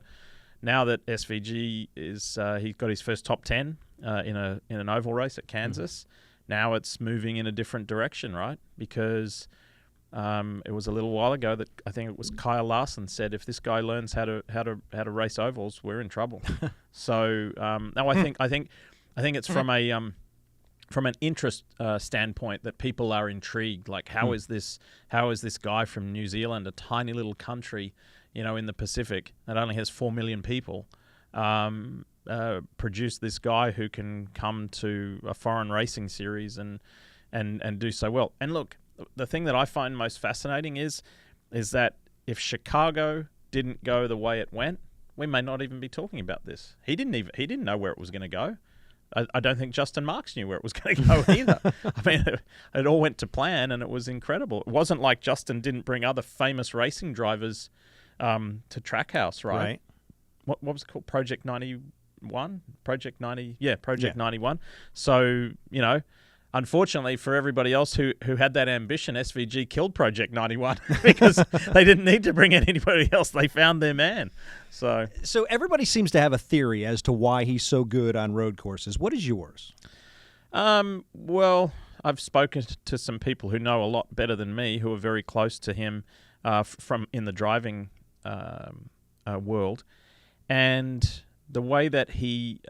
[SPEAKER 1] now that SVG is he got his first top 10 in an oval race at Kansas. Now it's moving in a different direction, right? Because it was a little while ago that I think it was Kyle Larson said, if this guy learns how to race ovals, we're in trouble. So no, I think it's from an interest standpoint that people are intrigued. Like, how is this guy from New Zealand, a tiny little country, in the Pacific that only has 4 million people, produce this guy who can come to a foreign racing series and do so well. And look, the thing that I find most fascinating is that if Chicago didn't go the way it went, we may not even be talking about this. He didn't know where it was going to go. I don't think Justin Marks knew where it was going to go either. I mean, it all went to plan, and it was incredible. It wasn't like Justin didn't bring other famous racing drivers to Trackhouse, right? What was it called? Project 91? Project 90? Yeah, Project 91. So, unfortunately for everybody else who had that ambition, SVG killed Project 91 because they didn't need to bring in anybody else. They found their man. So
[SPEAKER 3] everybody seems to have a theory as to why he's so good on road courses. What is yours?
[SPEAKER 1] Well, I've spoken to some people who know a lot better than me, who are very close to him from in the driving world, and the way that he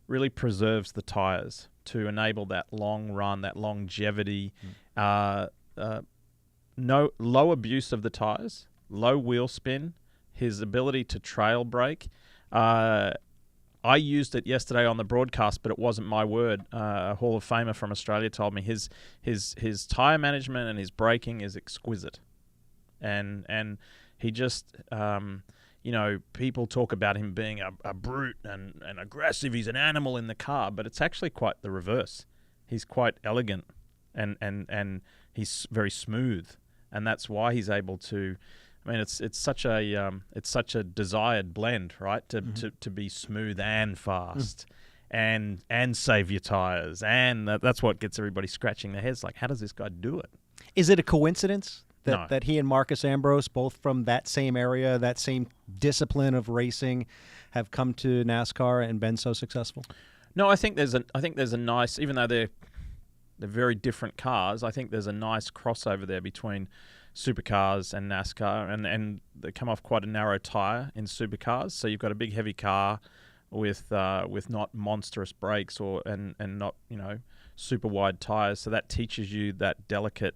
[SPEAKER 1] really preserves the tires to enable that long run, that longevity, no low abuse of the tires, low wheel spin, his ability to trail brake. I used it yesterday on the broadcast, but it wasn't my word. A Hall of Famer from Australia told me his tire management and his braking is exquisite, and he just people talk about him being a brute and aggressive. He's an animal in the car, but it's actually quite the reverse. He's quite elegant and he's very smooth, and that's why he's able to. I mean, it's such a desired blend, right? To be smooth and fast, and save your tires, and that's what gets everybody scratching their heads. Like, how does this guy do it?
[SPEAKER 3] Is it a coincidence
[SPEAKER 1] No.
[SPEAKER 3] that he and Marcus Ambrose, both from that same area, that same discipline of racing, have come to NASCAR and been so successful?
[SPEAKER 1] No, I think there's a nice, even though they're very different cars, I think there's a nice crossover there between supercars and NASCAR, and they come off quite a narrow tire in supercars. So you've got a big heavy car with not monstrous brakes and not super wide tires. So that teaches you that delicate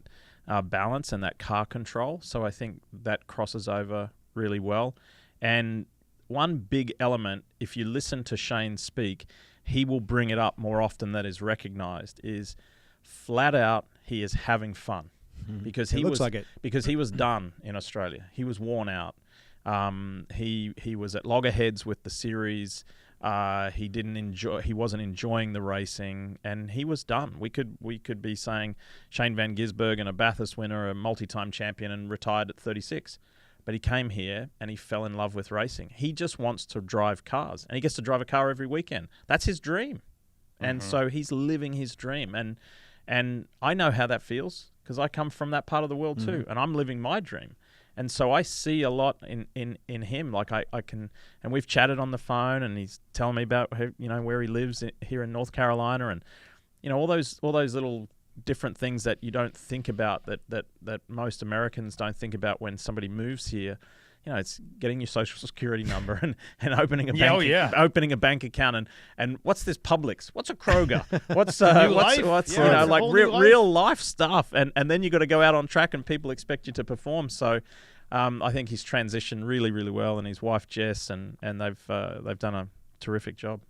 [SPEAKER 1] balance and that car control. So I think that crosses over really well. And one big element, if you listen to Shane speak, he will bring it up more often than is recognized, is flat out he is having fun. Because he was done in Australia. He was worn out. He was at loggerheads with the series. He wasn't enjoying the racing, and he was done. We could be saying Shane Van Gisbergen, a Bathurst winner, a multi-time champion, and retired at 36. But he came here and he fell in love with racing. He just wants to drive cars, and he gets to drive a car every weekend. That's his dream. And so he's living his dream. And I know how that feels, because I come from that part of the world too, and I'm living my dream. And so I see a lot in him. Like I can, and we've chatted on the phone, and he's telling me about where he lives here in North Carolina, and all those little different things that you don't think about, that most Americans don't think about when somebody moves here. It's getting your social security number and opening a opening a bank account and what's this Publix? What's a Kroger? What's real life stuff? And then you got to go out on track and people expect you to perform. So I think he's transitioned really, really well, and his wife Jess and they've done a terrific job.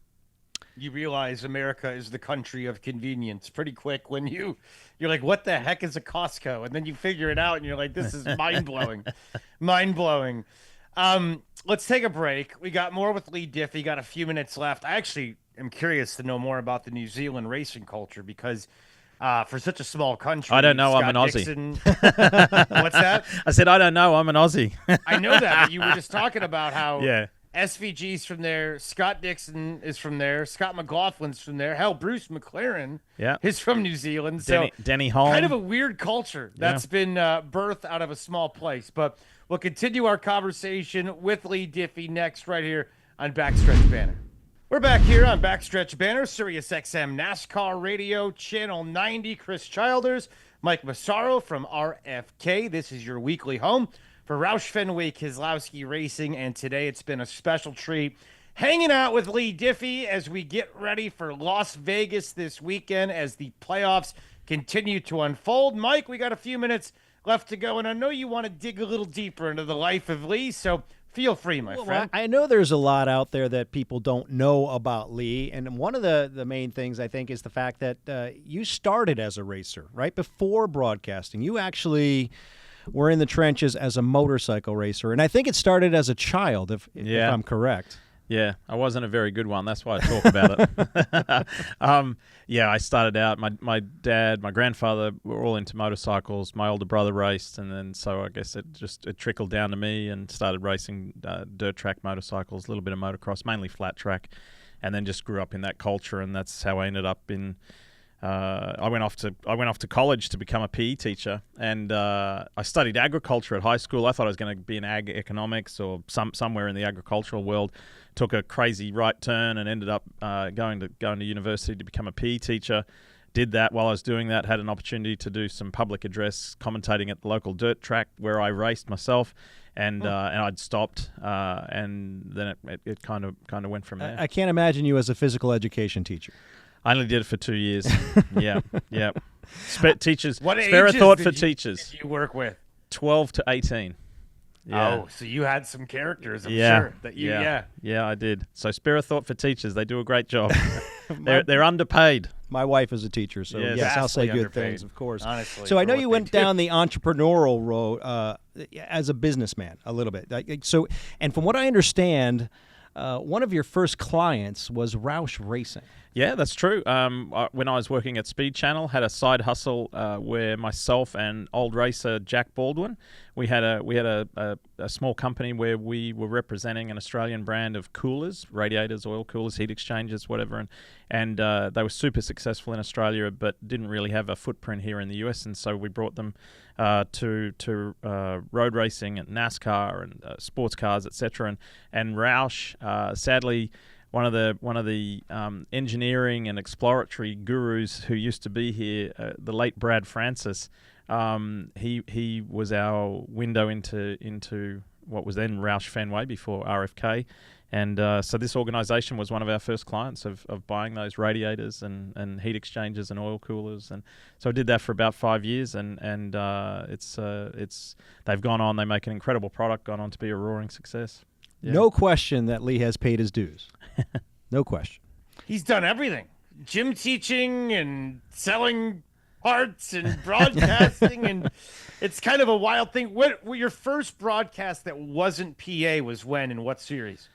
[SPEAKER 2] You realize America is the country of convenience pretty quick when you're like, what the heck is a Costco? And then you figure it out and you're like, this is mind-blowing. Mind-blowing. Let's take a break. We got more with Leigh Diffey. Got a few minutes left. I actually am curious to know more about the New Zealand racing culture, because for such a small country,
[SPEAKER 1] I don't know.
[SPEAKER 2] Scott
[SPEAKER 1] I'm an
[SPEAKER 2] Dixon,
[SPEAKER 1] Aussie.
[SPEAKER 2] What's that?
[SPEAKER 1] I said, I don't know. I'm an Aussie.
[SPEAKER 2] I know that, but you were just talking about how
[SPEAKER 1] yeah.
[SPEAKER 2] SVG's from there. Scott Dixon is from there. Scott McLaughlin's from there. Hell, Bruce McLaren is from New Zealand.
[SPEAKER 1] Denny Holm.
[SPEAKER 2] Kind of a weird culture that's been birthed out of a small place. But We'll continue our conversation with Leigh Diffey next right here on Backstretch Banter. We're back here on Backstretch Banter, Sirius XM NASCAR Radio, Channel 90. Chris Childers, Mike Massaro from RFK. This is your weekly home for Roush Fenway Keselowski Racing, and today it's been a special treat hanging out with Leigh Diffey as we get ready for Las Vegas this weekend as the playoffs continue to unfold. Mike, we got a few minutes left to go, and I know you want to dig a little deeper into the life of Leigh, so feel free, my friend.
[SPEAKER 3] I know there's a lot out there that people don't know about Leigh, and one of the main things, I think, is the fact that you started as a racer, right? Before broadcasting. You actually were in the trenches as a motorcycle racer, and I think it started as a child, if I'm correct.
[SPEAKER 1] Yeah, I wasn't a very good one. That's why I talk about it. I started out, my dad, my grandfather were all into motorcycles. My older brother raced, and then so I guess it trickled down to me and started racing dirt track motorcycles, a little bit of motocross, mainly flat track, and then just grew up in that culture, and that's how I ended up in... I went off to college to become a PE teacher, and I studied agriculture at high school. I thought I was going to be in ag economics or somewhere in the agricultural world. Took a crazy right turn and ended up going to university to become a PE teacher. Did that. While I was doing that, had an opportunity to do some public address commentating at the local dirt track where I raced myself, and I'd stopped, and then it kind of went from there.
[SPEAKER 3] I can't imagine you as a physical education teacher.
[SPEAKER 1] I only did it for 2 years. Yeah. Teachers.
[SPEAKER 2] What
[SPEAKER 1] spare a
[SPEAKER 2] ages
[SPEAKER 1] thought
[SPEAKER 2] did
[SPEAKER 1] for
[SPEAKER 2] you-
[SPEAKER 1] teachers.
[SPEAKER 2] Did you work with?
[SPEAKER 1] 12 to 18. Yeah.
[SPEAKER 2] Oh, so you had some characters, I'm
[SPEAKER 1] Yeah.
[SPEAKER 2] sure. That you,
[SPEAKER 1] Yeah, I did. So spare a thought for teachers. They do a great job. They're underpaid.
[SPEAKER 3] My wife is a teacher, so
[SPEAKER 1] Yes.
[SPEAKER 3] yes, I'll say
[SPEAKER 2] Vastly
[SPEAKER 3] good
[SPEAKER 2] underpaid,
[SPEAKER 3] things, of course.
[SPEAKER 2] honestly,
[SPEAKER 3] So I
[SPEAKER 2] for
[SPEAKER 3] know
[SPEAKER 2] what
[SPEAKER 3] you
[SPEAKER 2] they
[SPEAKER 3] went
[SPEAKER 2] do.
[SPEAKER 3] down the entrepreneurial road as a businessman a little bit. So, and from what I understand, one of your first clients was Roush Racing.
[SPEAKER 1] Yeah, that's true. When I was working at Speed Channel, had a side hustle where myself and old racer Jack Baldwin, we had a small company where we were representing an Australian brand of coolers, radiators, oil coolers, heat exchangers, whatever, and they were super successful in Australia, but didn't really have a footprint here in the US, and so we brought them to road racing and NASCAR and sports cars, etc. And Roush, sadly, one of the engineering and exploratory gurus who used to be here, the late Brad Francis, he was our window into what was then Roush Fenway before RFK, and so this organisation was one of our first clients of buying those radiators and heat exchangers and oil coolers, and so I did that for about 5 years, and it's they've gone on, they make an incredible product, gone on to be a roaring success. Yeah.
[SPEAKER 3] No question that Leigh has paid his dues. No question.
[SPEAKER 2] He's done everything. Gym teaching and selling parts and broadcasting, and it's kind of a wild thing. What your first broadcast that wasn't PA was when and what series?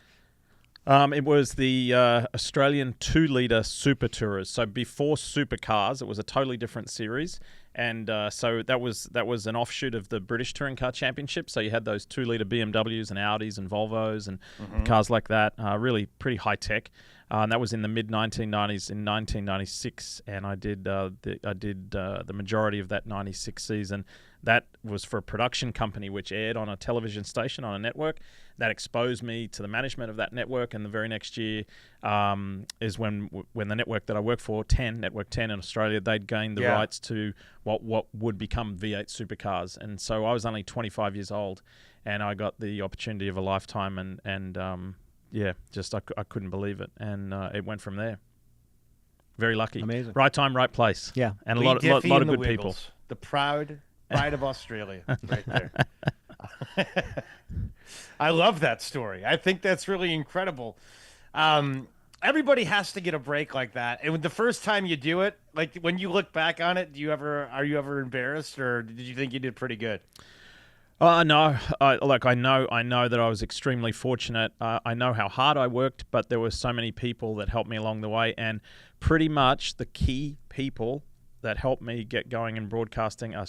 [SPEAKER 1] It was the Australian 2-litre Super Tourers. So before Supercars, it was a totally different series. And so that was an offshoot of the British Touring Car Championship. So you had those 2-litre BMWs and Audis and Volvos and cars like that, really pretty high tech. And that was in the mid 1990s. In 1996, and I did the majority of that 96 season. That was for a production company which aired on a television station on a network. That exposed me to the management of that network, and the very next year is when the network that I work for, Network 10 in Australia, they'd gained the rights to what would become V8 supercars. And so I was only 25 years old, and I got the opportunity of a lifetime, and I couldn't believe it, and it went from there. Very lucky.
[SPEAKER 3] Amazing.
[SPEAKER 1] Right time, right place.
[SPEAKER 3] Yeah.
[SPEAKER 1] And
[SPEAKER 2] Leigh
[SPEAKER 1] a lot
[SPEAKER 2] Diffey
[SPEAKER 1] of
[SPEAKER 2] and the
[SPEAKER 1] good people.
[SPEAKER 2] Wiggles, the proud pride of Australia, right there. I love that story. I think that's really incredible. Everybody has to get a break like that. And the first time you do it, like when you look back on it, are you ever embarrassed, or did you think you did pretty good?
[SPEAKER 1] No. I know that I was extremely fortunate. I know how hard I worked, but there were so many people that helped me along the way, and pretty much the key people that helped me get going in broadcasting are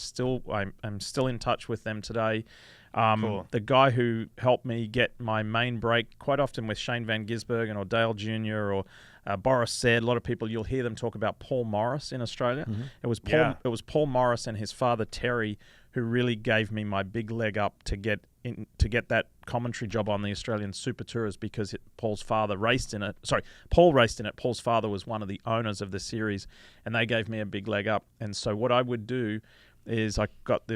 [SPEAKER 1] I'm still in touch with them today.
[SPEAKER 2] Cool.
[SPEAKER 1] The guy who helped me get my main break, quite often with Shane Van Gisbergen or Dale Jr. or Boris Said, a lot of people, you'll hear them talk about Paul Morris in Australia.
[SPEAKER 3] Mm-hmm.
[SPEAKER 1] It was Paul Morris and his father Terry who really gave me my big leg up to get that commentary job on the Australian Super Tours, because Paul's father raced in it. Sorry, Paul raced in it. Paul's father was one of the owners of the series, and they gave me a big leg up. And so what I would do is I got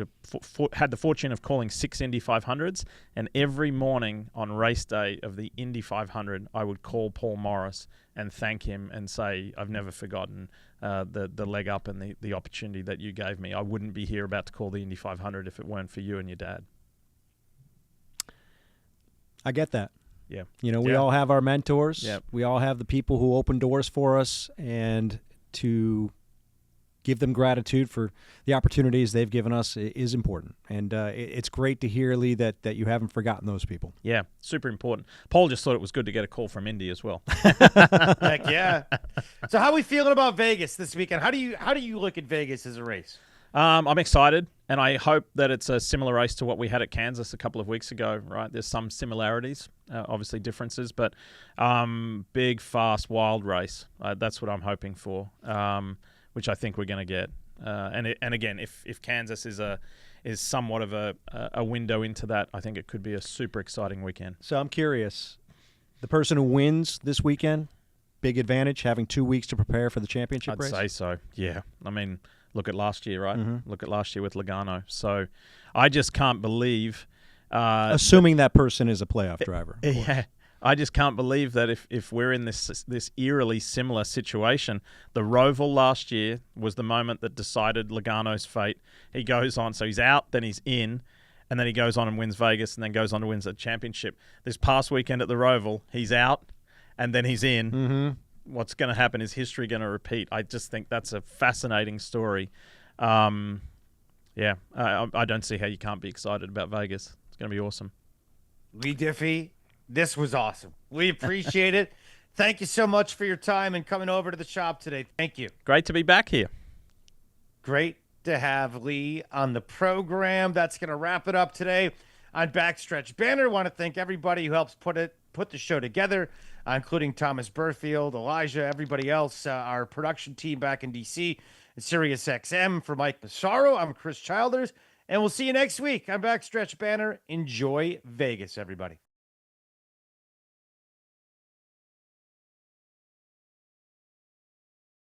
[SPEAKER 1] had the fortune of calling 6 Indy 500s, and every morning on race day of the Indy 500, I would call Paul Morris and thank him and say, I've never forgotten the leg up and the opportunity that you gave me. I wouldn't be here about to call the Indy 500 if it weren't for you and your dad.
[SPEAKER 3] I get that.
[SPEAKER 1] Yeah.
[SPEAKER 3] You know, we all have our mentors.
[SPEAKER 1] Yeah.
[SPEAKER 3] We all have the people who open doors for us, and to give them gratitude for the opportunities they've given us is important. And it's great to hear, Leigh, that you haven't forgotten those people.
[SPEAKER 1] Yeah, super important. Paul just thought it was good to get a call from Indy as well.
[SPEAKER 2] Heck yeah. So how are we feeling about Vegas this weekend? How do you look at Vegas as a race?
[SPEAKER 1] I'm excited, and I hope that it's a similar race to what we had at Kansas a couple of weeks ago, right? There's some similarities, obviously differences, but big, fast, wild race. That's what I'm hoping for. Which I think we're going to get. And again, if Kansas is somewhat of a window into that, I think it could be a super exciting weekend.
[SPEAKER 3] So I'm curious, the person who wins this weekend, big advantage, having 2 weeks to prepare for the championship race?
[SPEAKER 1] I'd say so, yeah. I mean, look at last year, right?
[SPEAKER 3] Mm-hmm.
[SPEAKER 1] Look at last year with Logano. So I just can't believe...
[SPEAKER 3] assuming that person is a playoff driver.
[SPEAKER 1] Yeah. I just can't believe that if we're in this eerily similar situation. The ROVAL last year was the moment that decided Logano's fate. He goes on, so he's out, then he's in, and then he goes on and wins Vegas, and then goes on to win the championship. This past weekend at the ROVAL, he's out, and then he's in.
[SPEAKER 3] Mm-hmm.
[SPEAKER 1] What's going to happen? Is history going to repeat? I just think that's a fascinating story. Yeah, I don't see how you can't be excited about Vegas. It's going to be awesome.
[SPEAKER 2] Leigh Diffey, this was awesome. We appreciate it. Thank you so much for your time and coming over to the shop today. Thank you.
[SPEAKER 1] Great to be back here.
[SPEAKER 2] Great to have Leigh on the program. That's going to wrap it up today on Backstretch Banter. I want to thank everybody who helps put the show together, including Thomas Burfield, Elijah, everybody else, our production team back in D.C., and Sirius XM. For Mike Massaro, I'm Chris Childers, and we'll see you next week on Backstretch Banter. Enjoy Vegas, everybody.